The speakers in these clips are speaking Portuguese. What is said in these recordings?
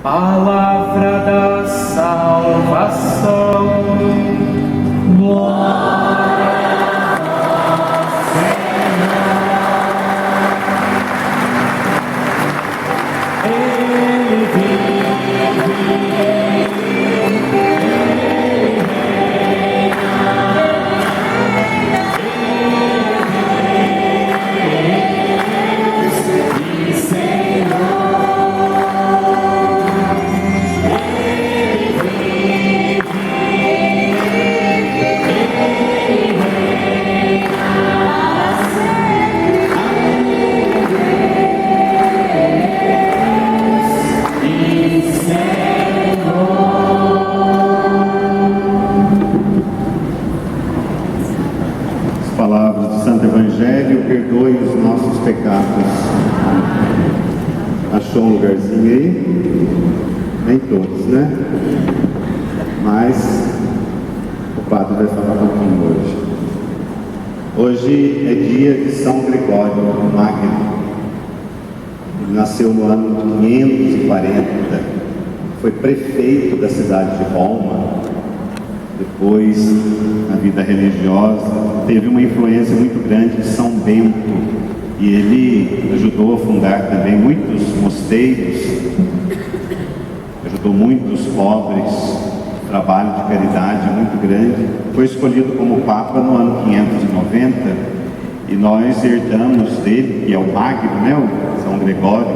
Palavra da salvação. Glória a vós, Senhor. Ele perdoe os nossos pecados. Achou um lugarzinho aí? Nem todos, né? Mas o padre vai falar um pouquinho hoje. Hoje é dia de São Gregório Magno. Ele nasceu no ano 540, foi prefeito da cidade de Roma. Depois, na vida religiosa, teve uma influência muito grande de São Bento, e ele ajudou a fundar também muitos mosteiros, ajudou muitos pobres, trabalho de caridade muito grande. Foi escolhido como Papa no ano 590, e nós herdamos dele, que é o Magno, né? O São Gregório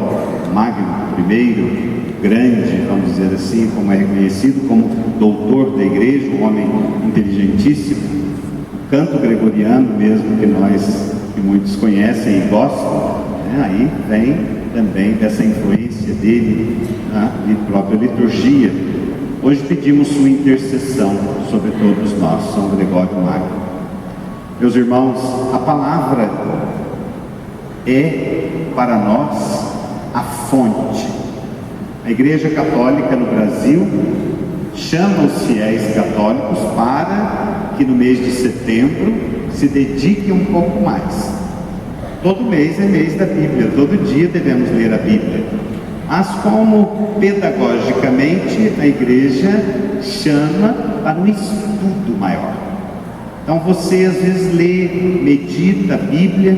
Magno, primeiro grande, vamos dizer assim, como é reconhecido como doutor da igreja, um homem inteligentíssimo. O canto gregoriano mesmo, que muitos conhecem e gostam, né? Aí vem também dessa influência dele na própria liturgia. Hoje pedimos sua intercessão sobre todos nós, São Gregório Magno. Meus irmãos, a palavra é para nós a fonte. A Igreja Católica no Brasil chama os fiéis católicos para que no mês de setembro se dediquem um pouco mais. Todo mês é mês da Bíblia, todo dia devemos ler a Bíblia. Mas como pedagogicamente a Igreja chama para um estudo maior. Então você às vezes lê, medita a Bíblia,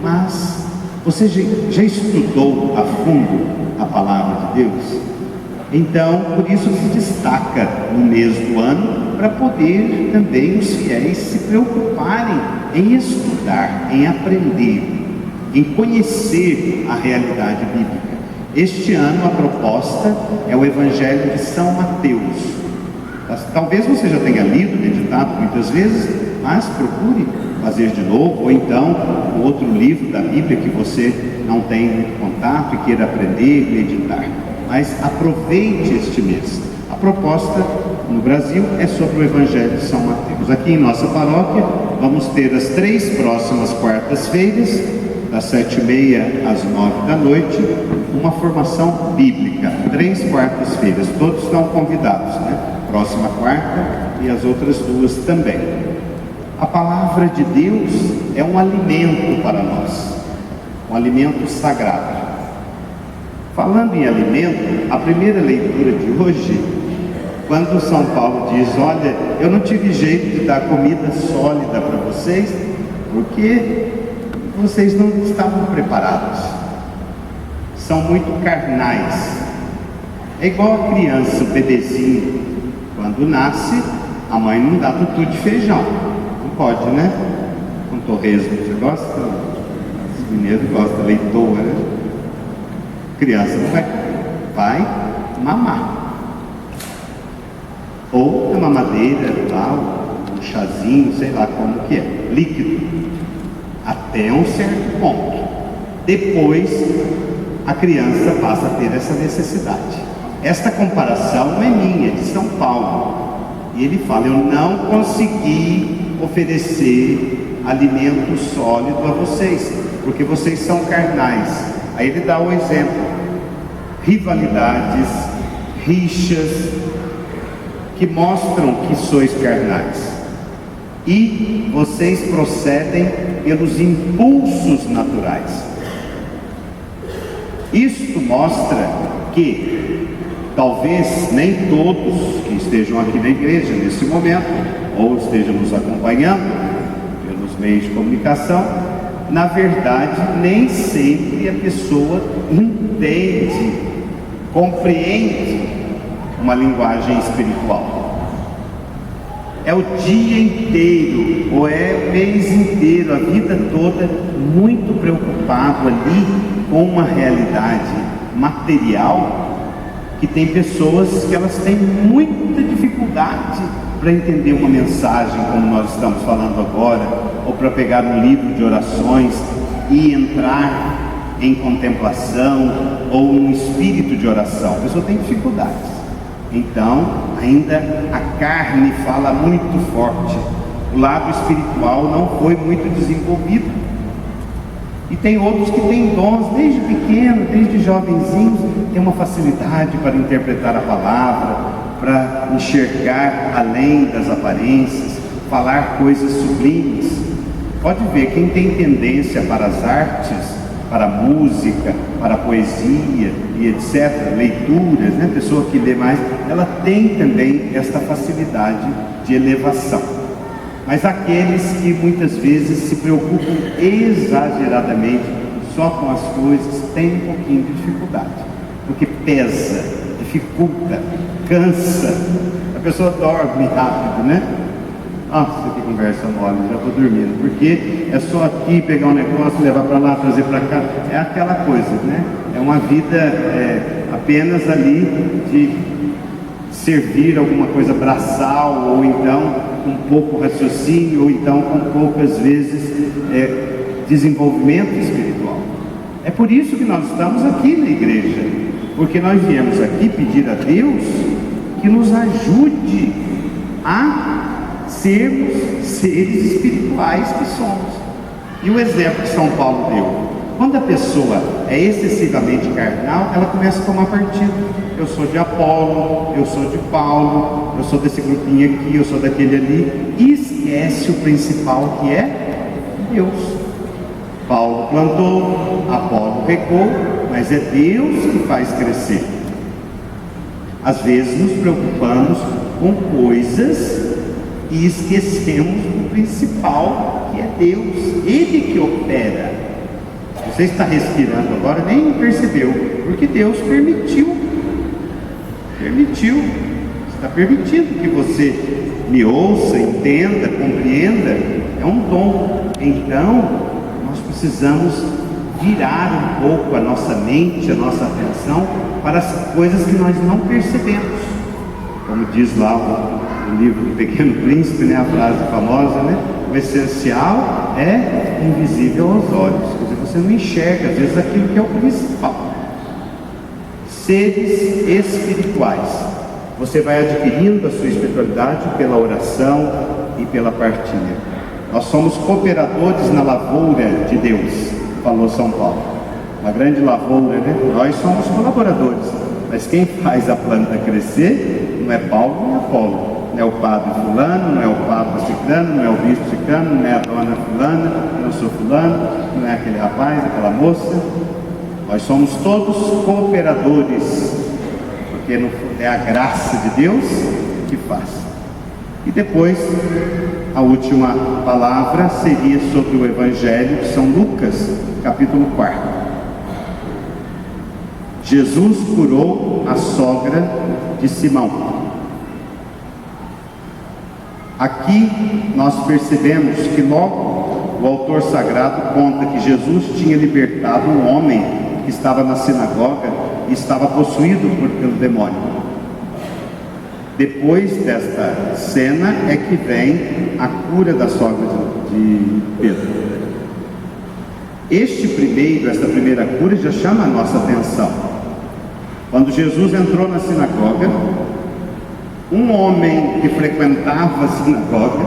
mas você já estudou a fundo a palavra de Deus? Então, por isso se destaca no mês do ano, para poder também os fiéis se preocuparem em estudar, em aprender, em conhecer a realidade bíblica. Este ano a proposta é o Evangelho de São Mateus. Talvez você já tenha lido, meditado muitas vezes, mas procure fazer de novo, ou então um outro livro da Bíblia que você não tem muito contato e queira aprender, meditar. Mas aproveite este mês. A proposta no Brasil é sobre o Evangelho de São Mateus. Aqui em nossa paróquia vamos ter as 3 próximas quartas-feiras, das 7h30 às 9 da noite, uma formação bíblica. 3 quartas-feiras, todos estão convidados, né? Próxima quarta e as outras 2 também. A palavra de Deus é um alimento para nós, um alimento sagrado. Falando em alimento, a primeira leitura de hoje, quando São Paulo diz: olha, eu não tive jeito de dar comida sólida para vocês, porque vocês não estavam preparados, são muito carnais. É igual a criança, o bebezinho, quando nasce, a mãe não dá tutu de feijão. Pode, né? Com torresmo, você gosta? Os mineiros gostam, leitoa, né? Criança não vai mamar. Ou na mamadeira, um chazinho, sei lá como que é, líquido, até um certo ponto. Depois, a criança passa a ter essa necessidade. Esta comparação não é minha, é de São Paulo. E ele fala: eu não consegui oferecer alimento sólido a vocês, porque vocês são carnais. Aí ele dá o exemplo: rivalidades, rixas, que mostram que sois carnais. E vocês procedem pelos impulsos naturais. Isto mostra que Talvez nem todos que estejam aqui na igreja nesse momento, ou estejam nos acompanhando pelos meios de comunicação, na verdade, nem sempre a pessoa entende, compreende uma linguagem espiritual. É o dia inteiro, ou é o mês inteiro, a vida toda, muito preocupado ali com uma realidade material, que tem pessoas que elas têm muita dificuldade para entender uma mensagem como nós estamos falando agora, ou para pegar um livro de orações e entrar em contemplação ou um espírito de oração. A pessoa tem dificuldades. Então, ainda a carne fala muito forte. O lado espiritual não foi muito desenvolvido. E tem outros que têm dons desde pequeno, desde jovenzinhos, tem uma facilidade para interpretar a palavra, para enxergar além das aparências, falar coisas sublimes. Pode ver, quem tem tendência para as artes, para a música, para a poesia e etc., leituras, né? Pessoa que lê mais, ela tem também esta facilidade de elevação. Mas aqueles que muitas vezes se preocupam exageradamente só com as coisas, têm um pouquinho de dificuldade, porque pesa, dificulta, cansa, a pessoa dorme rápido, né? Nossa, que conversa mole, já estou dormindo, porque é só aqui pegar um negócio, levar para lá, trazer para cá, é aquela coisa, né? É uma vida apenas ali de servir alguma coisa braçal, ou então com pouco raciocínio, ou então com poucas vezes desenvolvimento espiritual. É por isso que nós estamos aqui na igreja, porque nós viemos aqui pedir a Deus que nos ajude a sermos seres espirituais que somos. E o exemplo que São Paulo deu: quando a pessoa é excessivamente carnal, ela começa a tomar partido. Eu sou de Apolo, eu sou de Paulo, eu sou desse grupinho aqui, eu sou daquele ali, e esquece o principal, que é Deus. Paulo plantou, Apolo regou, mas é Deus que faz crescer. Às vezes nos preocupamos com coisas e esquecemos do principal, que é Deus, Ele que opera. Você está respirando agora, nem percebeu, porque Deus permitiu. Está permitindo que você me ouça, entenda, compreenda. É um dom. Então, nós precisamos virar um pouco a nossa mente, a nossa atenção para as coisas que nós não percebemos. Como diz lá o livro do Pequeno Príncipe, né, a frase famosa, né? O essencial é invisível aos olhos. Quer dizer, você não enxerga, às vezes, aquilo que é o principal. Seres espirituais. Você vai adquirindo a sua espiritualidade pela oração e pela partilha. Nós somos cooperadores na lavoura de Deus, falou São Paulo. Uma grande lavoura, né? Nós somos colaboradores. Mas quem faz a planta crescer não é Paulo nem Apolo. Não é o padre fulano, não é o papa ciclano, não é o bispo ciclano, não é a dona fulana, não sou fulano, não é aquele rapaz, aquela moça. Nós somos todos cooperadores, porque é a graça de Deus que faz. E depois, a última palavra seria sobre o Evangelho de São Lucas, capítulo 4. Jesus curou a sogra de Simão. Aqui nós percebemos que logo o autor sagrado conta que Jesus tinha libertado um homem que estava na sinagoga e estava possuído pelo demônio. Depois desta cena é que vem a cura da sogra de Pedro. Esta primeira cura já chama a nossa atenção. Quando Jesus entrou na sinagoga, um homem que frequentava a sinagoga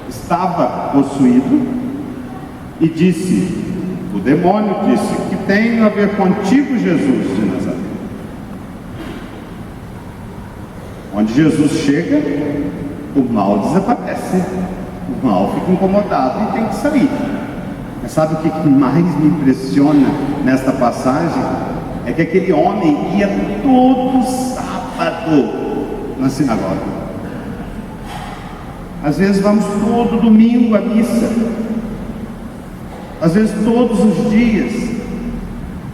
estava possuído e disse, o demônio disse, que tenho a ver contigo, Jesus de Nazaré. Onde Jesus chega, o mal desaparece, o mal fica incomodado e tem que sair. Mas sabe o que mais me impressiona nesta passagem? é que aquele homem ia todo sábado na sinagoga. Às vezes vamos todo domingo à missa, às vezes todos os dias,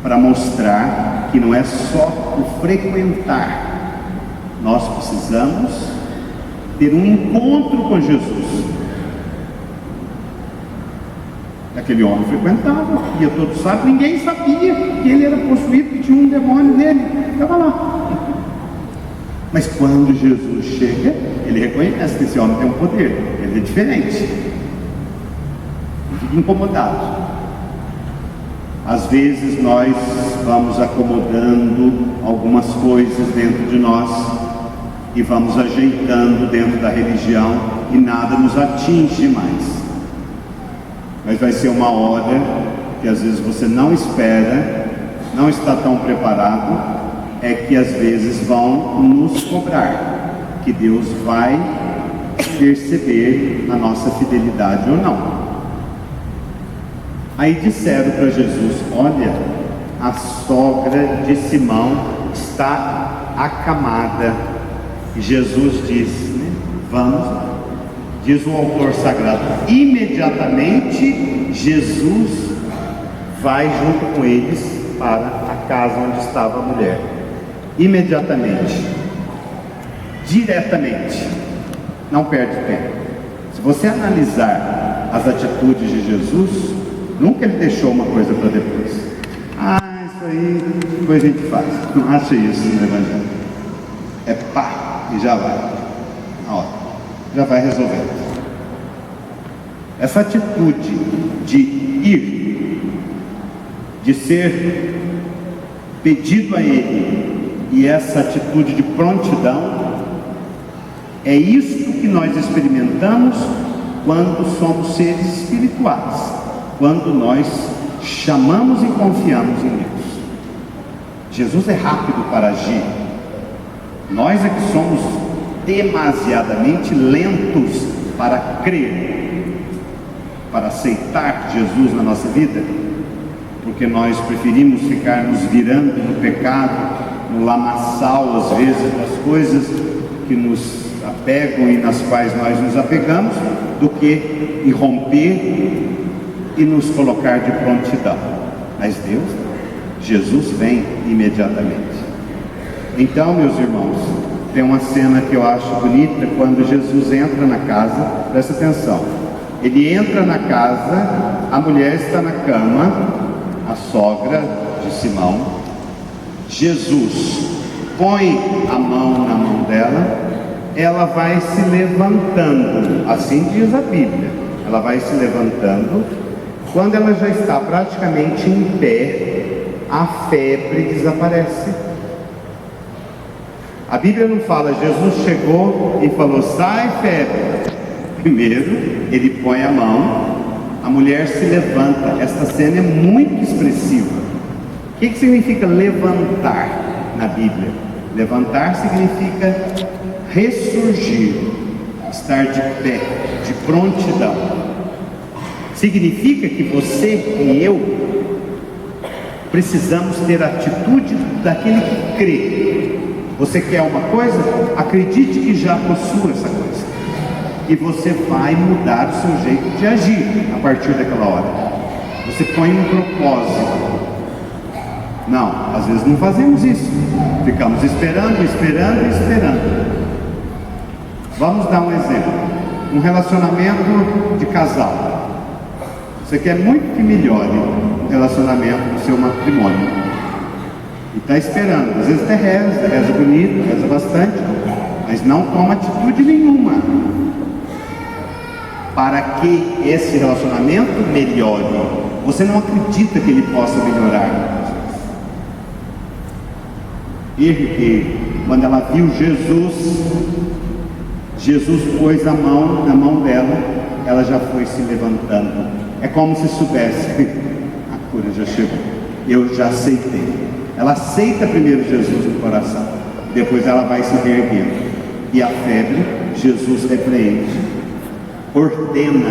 para mostrar que não é só o frequentar, nós precisamos ter um encontro com Jesus. Aquele homem frequentava, ia todo sábado, ninguém sabia que ele era possuído, que tinha um demônio nele, estava lá. Mas quando Jesus chega, ele reconhece que esse homem tem um poder, ele é diferente. Ele fica incomodado. Às vezes nós vamos acomodando algumas coisas dentro de nós e vamos ajeitando dentro da religião e nada nos atinge mais. Mas vai ser uma hora que às vezes você não espera, não está tão preparado, é que às vezes vão nos cobrar, que Deus vai perceber a nossa fidelidade ou não. Aí disseram para Jesus: olha, a sogra de Simão está acamada. E Jesus disse, né? Vamos lá. Diz o autor sagrado, imediatamente Jesus vai junto com eles para a casa onde estava a mulher. Imediatamente, diretamente, não perde tempo. Se você analisar as atitudes de Jesus, nunca ele deixou uma coisa para depois. Isso aí depois a gente faz. Não acha isso no Evangelho. É pá, e já vai. Na hora, já vai resolvendo. Essa atitude de ir, de ser pedido a Ele, e essa atitude de prontidão, é isso que nós experimentamos quando somos seres espirituais, quando nós chamamos e confiamos em Deus. Jesus é rápido para agir, nós é que somos demasiadamente lentos para crer, para aceitar Jesus na nossa vida, porque nós preferimos ficar nos virando no pecado, no lamaçal às vezes das coisas que nos apegam e nas quais nós nos apegamos, do que irromper e nos colocar de prontidão. Mas Deus, Jesus vem imediatamente. Então, meus irmãos, tem uma cena que eu acho bonita quando Jesus entra na casa. Presta atenção, ele entra na casa, a mulher está na cama, a sogra de Simão. Jesus põe a mão na mão dela, ela vai se levantando, assim diz a Bíblia, ela vai se levantando. Quando ela já está praticamente em pé, a febre desaparece. A Bíblia não fala, Jesus chegou e falou, sai febre. Primeiro, ele põe a mão, a mulher se levanta. Esta cena é muito expressiva. O que significa levantar na Bíblia? Levantar significa ressurgir, estar de pé, de prontidão. Significa que você e eu precisamos ter a atitude daquele que crê. Você quer uma coisa? Acredite que já possui essa coisa, e você vai mudar o seu jeito de agir a partir daquela hora. Você põe um propósito. Não, às vezes não fazemos isso, ficamos esperando. Vamos dar um exemplo, um relacionamento de casal. Você quer muito que melhore o relacionamento do seu matrimônio e está esperando, às vezes até reza bonito, reza bastante, mas não toma atitude nenhuma para que esse relacionamento melhore. Você não acredita que ele possa melhorar. E quando ela viu Jesus pôs a mão na mão dela, ela já foi se levantando. É como se soubesse, a cura já chegou, eu já aceitei. Ela aceita primeiro Jesus no coração, depois ela vai se reerguendo. E a febre, Jesus repreende, ordena,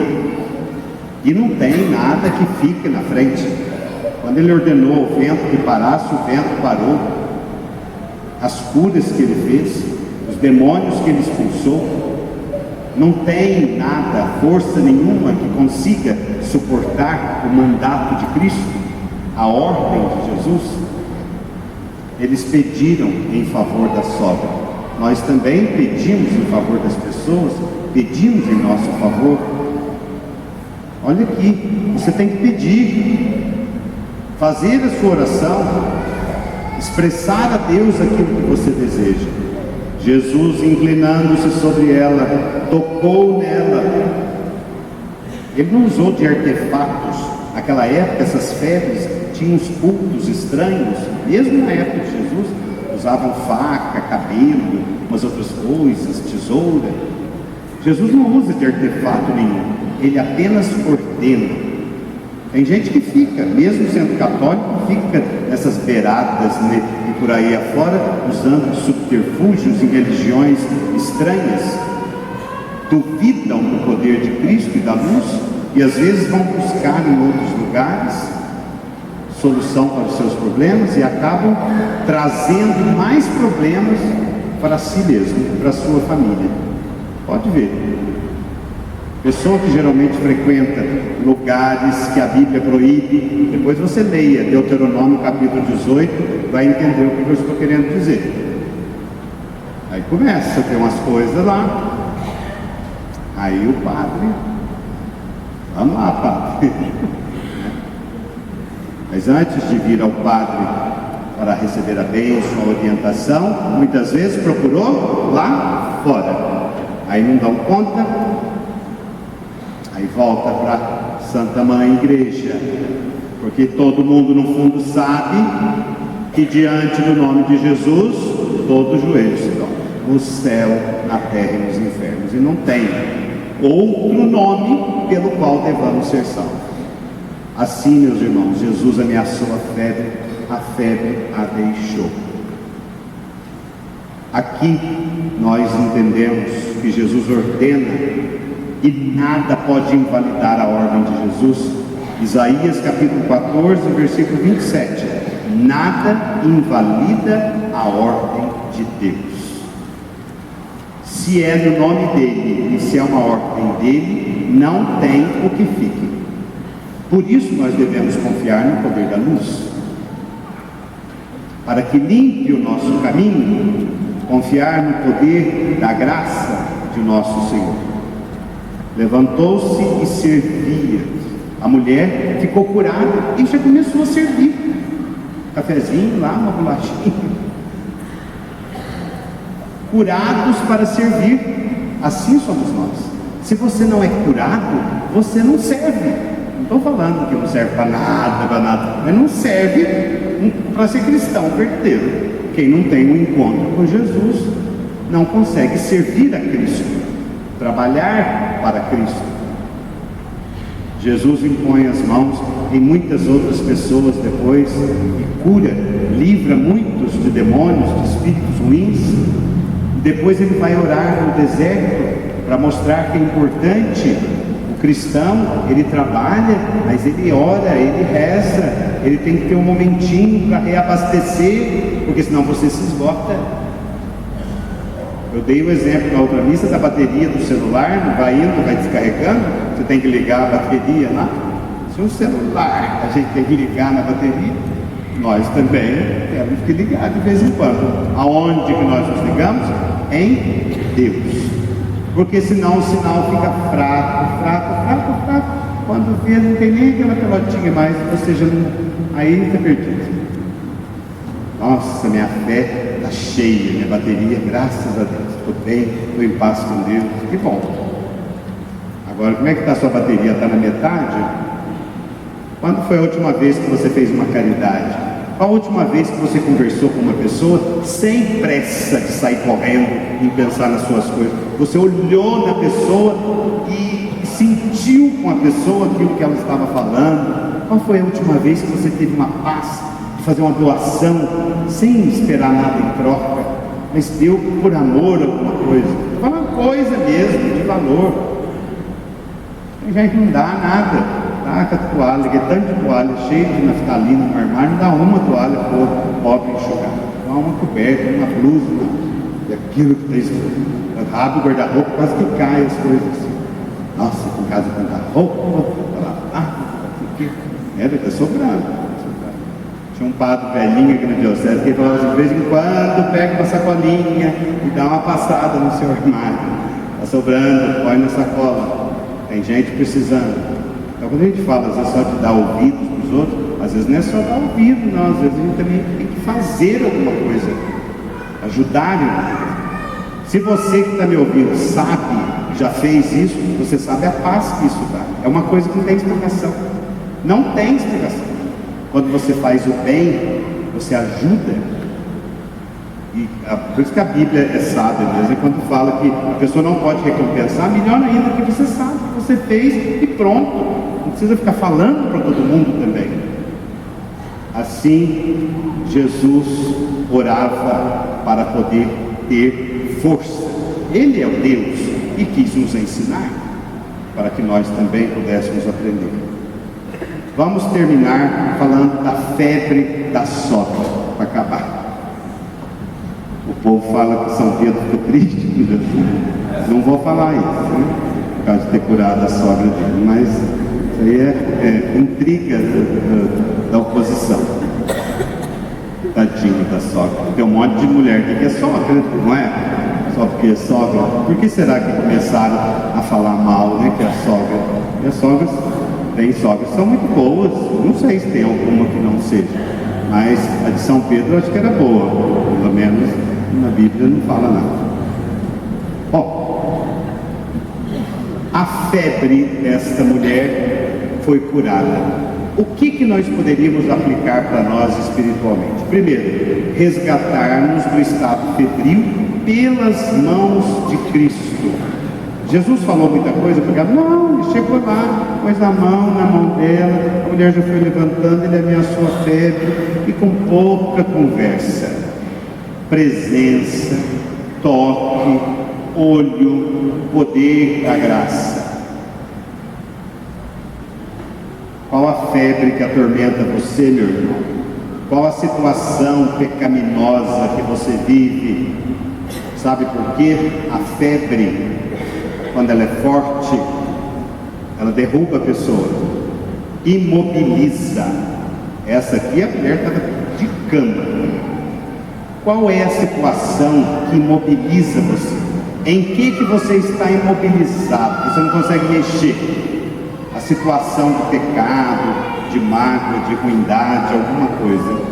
e não tem nada que fique na frente. Quando ele ordenou ao vento que parasse, o vento parou. As curas que ele fez, os demônios que ele expulsou, não tem nada, força nenhuma que consiga suportar o mandato de Cristo, a ordem de Jesus. Eles pediram em favor da sogra. Nós também pedimos em favor das pessoas, pedimos em nosso favor. Olha aqui, você tem que pedir, fazer a sua oração, expressar a Deus aquilo que você deseja. Jesus, inclinando-se sobre ela, tocou nela. Ele não usou de artefatos. Naquela época, essas febres tinham uns cultos estranhos, mesmo na época de Jesus, usavam faca, cabelo, umas outras coisas, tesoura. Jesus não usa de artefato nenhum, ele apenas ordena. Tem gente que fica, mesmo sendo católico, fica nessas beiradas, né, e por aí afora, usando subterfúgios em religiões estranhas, duvidam do poder de Cristo e da luz, e às vezes vão buscar em outros lugares solução para os seus problemas e acabam trazendo mais problemas para si mesmo, para a sua família. Pode ver. Pessoa que geralmente frequenta lugares que a Bíblia proíbe, depois você leia Deuteronômio capítulo 18, vai entender o que eu estou querendo dizer. Aí começa a ter umas coisas lá, aí o padre, vamos lá, padre. Mas antes de vir ao padre para receber a bênção, a orientação, muitas vezes procurou lá fora. Aí não dão conta, aí volta para Santa Mãe Igreja, porque todo mundo no fundo sabe que diante do nome de Jesus, todo joelho se dobra, no céu, na terra e nos infernos, e não tem outro nome pelo qual devamos ser salvos. Assim, meus irmãos, Jesus ameaçou a febre a deixou. Aqui nós entendemos que Jesus ordena e nada pode invalidar a ordem de Jesus. Isaías capítulo 14, versículo 27. Nada invalida a ordem de Deus. Se é no nome dele e se é uma ordem dele, não tem o que fique. Por isso nós devemos confiar no poder da luz, para que limpe o nosso caminho, confiar no poder da graça de nosso Senhor. Levantou-se e servia. A mulher ficou curada e já começou a servir. Cafezinho lá, uma bolachinha. Curados para servir. Assim somos nós. Se você não é curado, você não serve. Não estou falando que não serve para nada, mas não serve para ser cristão verdadeiro. Quem não tem um encontro com Jesus não consegue servir a Cristo, trabalhar para Cristo. Jesus impõe as mãos em muitas outras pessoas depois e cura, livra muitos de demônios, de espíritos ruins. Depois ele vai orar no deserto para mostrar que é importante. O cristão, ele trabalha, mas ele ora, ele reza, ele tem que ter um momentinho para reabastecer, porque senão você se esgota. Eu dei o exemplo na outra missa da bateria do celular, vai indo, vai descarregando, você tem que ligar a bateria lá. Se o celular a gente tem que ligar na bateria, nós também temos que ligar de vez em quando. Aonde que nós nos ligamos? Em Deus. Porque senão o sinal fica fraco. Quando vê, não tem nem aquela pelotinha mais, ou seja, aí está perdido. Nossa, minha fé está cheia, minha bateria, graças a Deus, estou bem, estou em paz com Deus, que bom. Agora, como é que está a sua bateria? Está na metade? Quando foi a última vez que você fez uma caridade? Qual a última vez que você conversou com uma pessoa sem pressa de sair correndo e pensar nas suas coisas? Você olhou na pessoa e sentiu com a pessoa aquilo que ela estava falando. Qual foi a última vez que você teve uma paz de fazer uma doação sem esperar nada em troca, mas deu por amor alguma coisa? Uma coisa mesmo de valor. Tem gente que não dá nada. taca a toalha, que é tanto de toalha, cheio de naftalina no armário, não dá uma toalha para o pobre enxugar. Dá uma coberta, uma blusa, e aquilo que está rabo o guarda-roupa, quase que cai as coisas assim. Nossa, com casa com roupa, está sobrando. Tinha um padre velhinho aqui no diocese que ele falava assim, de vez em quando pega uma sacolinha e dá uma passada no seu armário. Está sobrando, põe na sacola. Tem gente precisando. Então quando a gente fala, às vezes só de dar ouvidos para os outros, às vezes não é só dar ouvido, não. Às vezes a gente também tem que fazer alguma coisa. Ajudar em alguma coisa. Se você que está me ouvindo sabe, já fez isso, você sabe a paz que isso dá. É uma coisa que não tem explicação. Não tem explicação. Quando você faz o bem, você ajuda. E por isso que a Bíblia é sábia mesmo, é quando fala que a pessoa não pode recompensar, melhor ainda que você sabe que você fez e pronto. Não precisa ficar falando para todo mundo também. Assim, Jesus orava para poder ter força. Ele é o Deus e quis nos ensinar para que nós também pudéssemos aprender. Vamos terminar falando da febre da sogra, para acabar. O povo fala que São Pedro ficou triste com Jesus. Não vou falar isso, né? Por causa de ter curado a sogra dele, mas isso aí é intriga da oposição. Tadinho da sogra. Tem um monte de mulher que é sogra, não é? Só porque é sogra. Por que será que começaram a falar mal, né? Que é a sogra? E as sogras, tem sogras que são muito boas. Não sei se tem alguma que não seja. Mas a de São Pedro eu acho que era boa. Pelo menos na Bíblia não fala nada. Bom, a febre desta mulher foi curada. O que nós poderíamos aplicar para nós espiritualmente? Primeiro, resgatarmos do estado febril pelas mãos de Cristo. Jesus falou muita coisa, porque não, ele chegou lá, pôs a mão na mão dela, a mulher já foi levantando, ele ameaçou a febre, e com pouca conversa, presença, toque, olho, poder da graça. Qual a febre que atormenta você, meu irmão? Qual a situação pecaminosa que você vive? Sabe por quê? A febre, quando ela é forte, ela derruba a pessoa, imobiliza. Essa aqui, a mulher estava de cama. Qual é a situação que imobiliza você? Em que você está imobilizado? Você não consegue mexer. A situação do pecado, de mágoa, de ruindade, alguma coisa.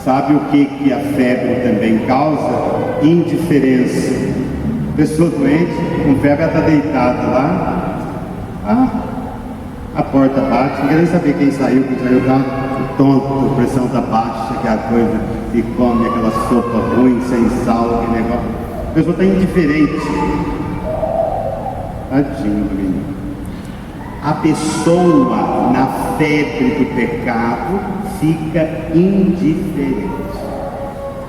Sabe o que a febre também causa? Indiferença. Pessoa doente, com febre, ela está deitada lá. A porta bate, não quer nem saber quem saiu está tonto, a pressão está baixa, aquela coisa, e come aquela sopa ruim, sem sal, aquele negócio. A pessoa está indiferente. Tadinho do menino. A pessoa na febre do pecado fica indiferente.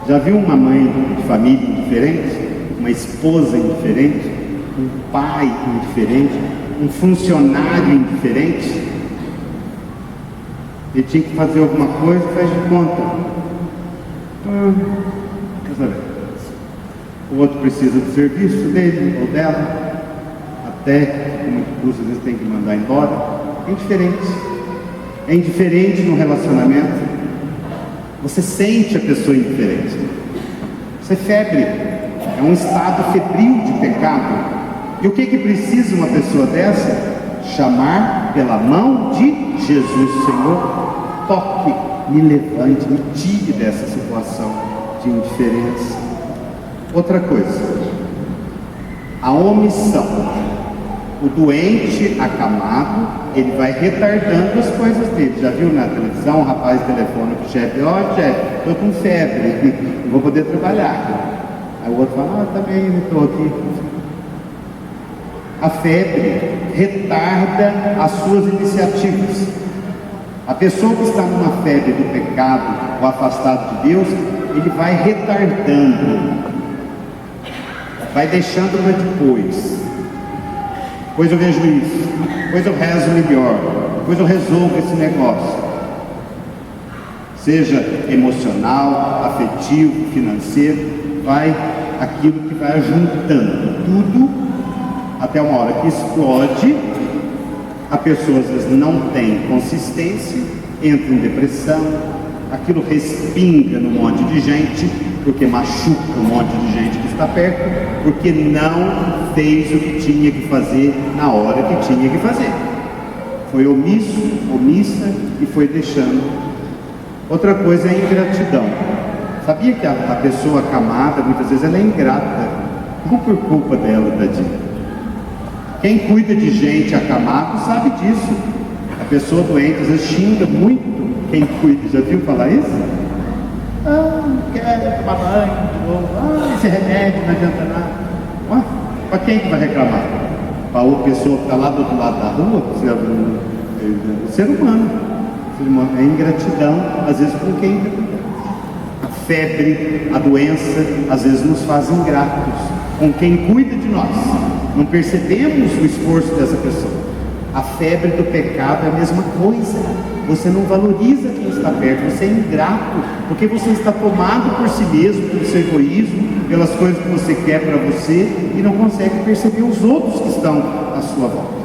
Já viu uma mãe de família indiferente? Uma esposa indiferente? Um pai indiferente? Um funcionário indiferente? Ele tinha que fazer alguma coisa e faz de conta. Quer saber? O outro precisa do serviço dele ou dela. Até, com muito custo, às vezes tem que mandar embora. É indiferente. É indiferente no relacionamento. Você sente a pessoa indiferente. Isso é febre. É um estado febril de pecado. E o que precisa uma pessoa dessa? Chamar pela mão de Jesus. Senhor, toque, me levante, me tire dessa situação de indiferença. Outra coisa, a omissão. O doente acamado, ele vai retardando as coisas dele. Já viu na televisão, um rapaz telefona para o chefe: chefe, estou com febre, não vou poder trabalhar. Aí o outro fala: também estou aqui. A febre retarda as suas iniciativas. A pessoa que está numa febre do pecado ou afastado de Deus, ele vai retardando, vai deixando para depois. depois eu vejo isso, depois eu rezo melhor, depois eu resolvo esse negócio. Seja emocional, afetivo, financeiro, vai aquilo que vai juntando tudo até uma hora que explode. A pessoa às vezes não tem consistência, entra em depressão, aquilo respinga num monte de gente, porque machuca um monte de gente que está perto, porque não fez o que tinha que fazer na hora que tinha que fazer. Foi omisso, omissa e foi deixando. Outra coisa é a ingratidão. Sabia que a pessoa acamada, muitas vezes ela é ingrata, não por culpa dela, tadinha. Quem cuida de gente acamado sabe disso. A pessoa doente às vezes xinga muito quem cuida. Já viu falar isso? Ah, não quero tomar banho de novo. Esse remédio não adianta nada. Para quem que vai reclamar? Para a pessoa que está lá do outro lado da rua? O ser humano. É ingratidão, às vezes com quem? A febre, a doença, às vezes nos faz ingratos com quem cuida de nós. Não percebemos o esforço dessa pessoa. A febre do pecado é a mesma coisa. Você não valoriza quem está perto, você é ingrato, porque você está tomado por si mesmo, pelo seu egoísmo, pelas coisas que você quer para você, e não consegue perceber os outros que estão à sua volta.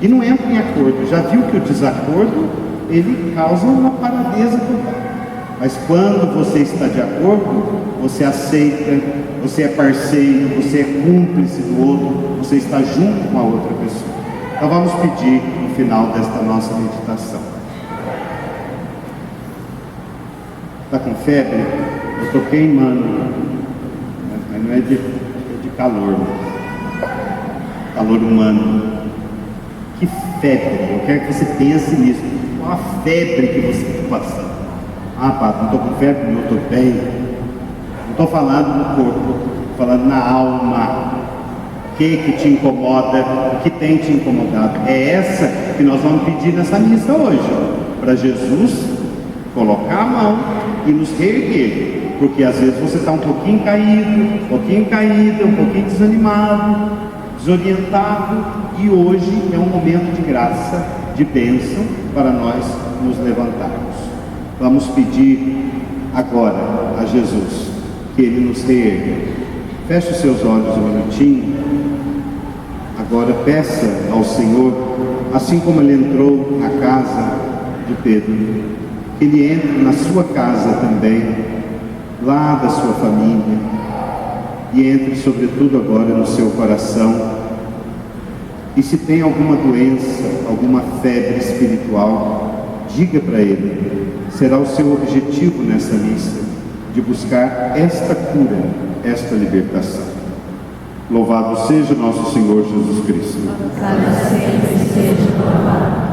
E não entra em acordo. Já viu que o desacordo ele causa uma paradeza total. Mas quando você está de acordo, você aceita, você é parceiro, você é cúmplice do outro, você está junto com a outra pessoa. Então vamos pedir no final desta nossa meditação. Está com febre? Eu estou queimando, mas não é de calor, mas calor humano. Que febre! Eu quero que você pense nisso. Qual a febre que você está passando? Ah, Padre, não estou com febre, não estou bem. Não estou falando no corpo, estou falando na alma. O que te incomoda? O que tem te incomodado? É essa que nós vamos pedir nessa missa hoje, para Jesus colocar a mão e nos reerguer. Porque às vezes você está um pouquinho caído, um pouquinho desanimado, desorientado, e hoje é um momento de graça, de bênção para nós nos levantarmos. Vamos pedir agora a Jesus que Ele nos reerga. Feche os seus olhos um minutinho. Agora peça ao Senhor, assim como Ele entrou na casa de Pedro, que Ele entre na sua casa também, lá da sua família, e entre sobretudo agora no seu coração. E se tem alguma doença, alguma febre espiritual, diga para Ele. Será o seu objetivo nessa missa, de buscar esta cura, esta libertação. Louvado seja nosso Senhor Jesus Cristo. Para sempre seja louvado.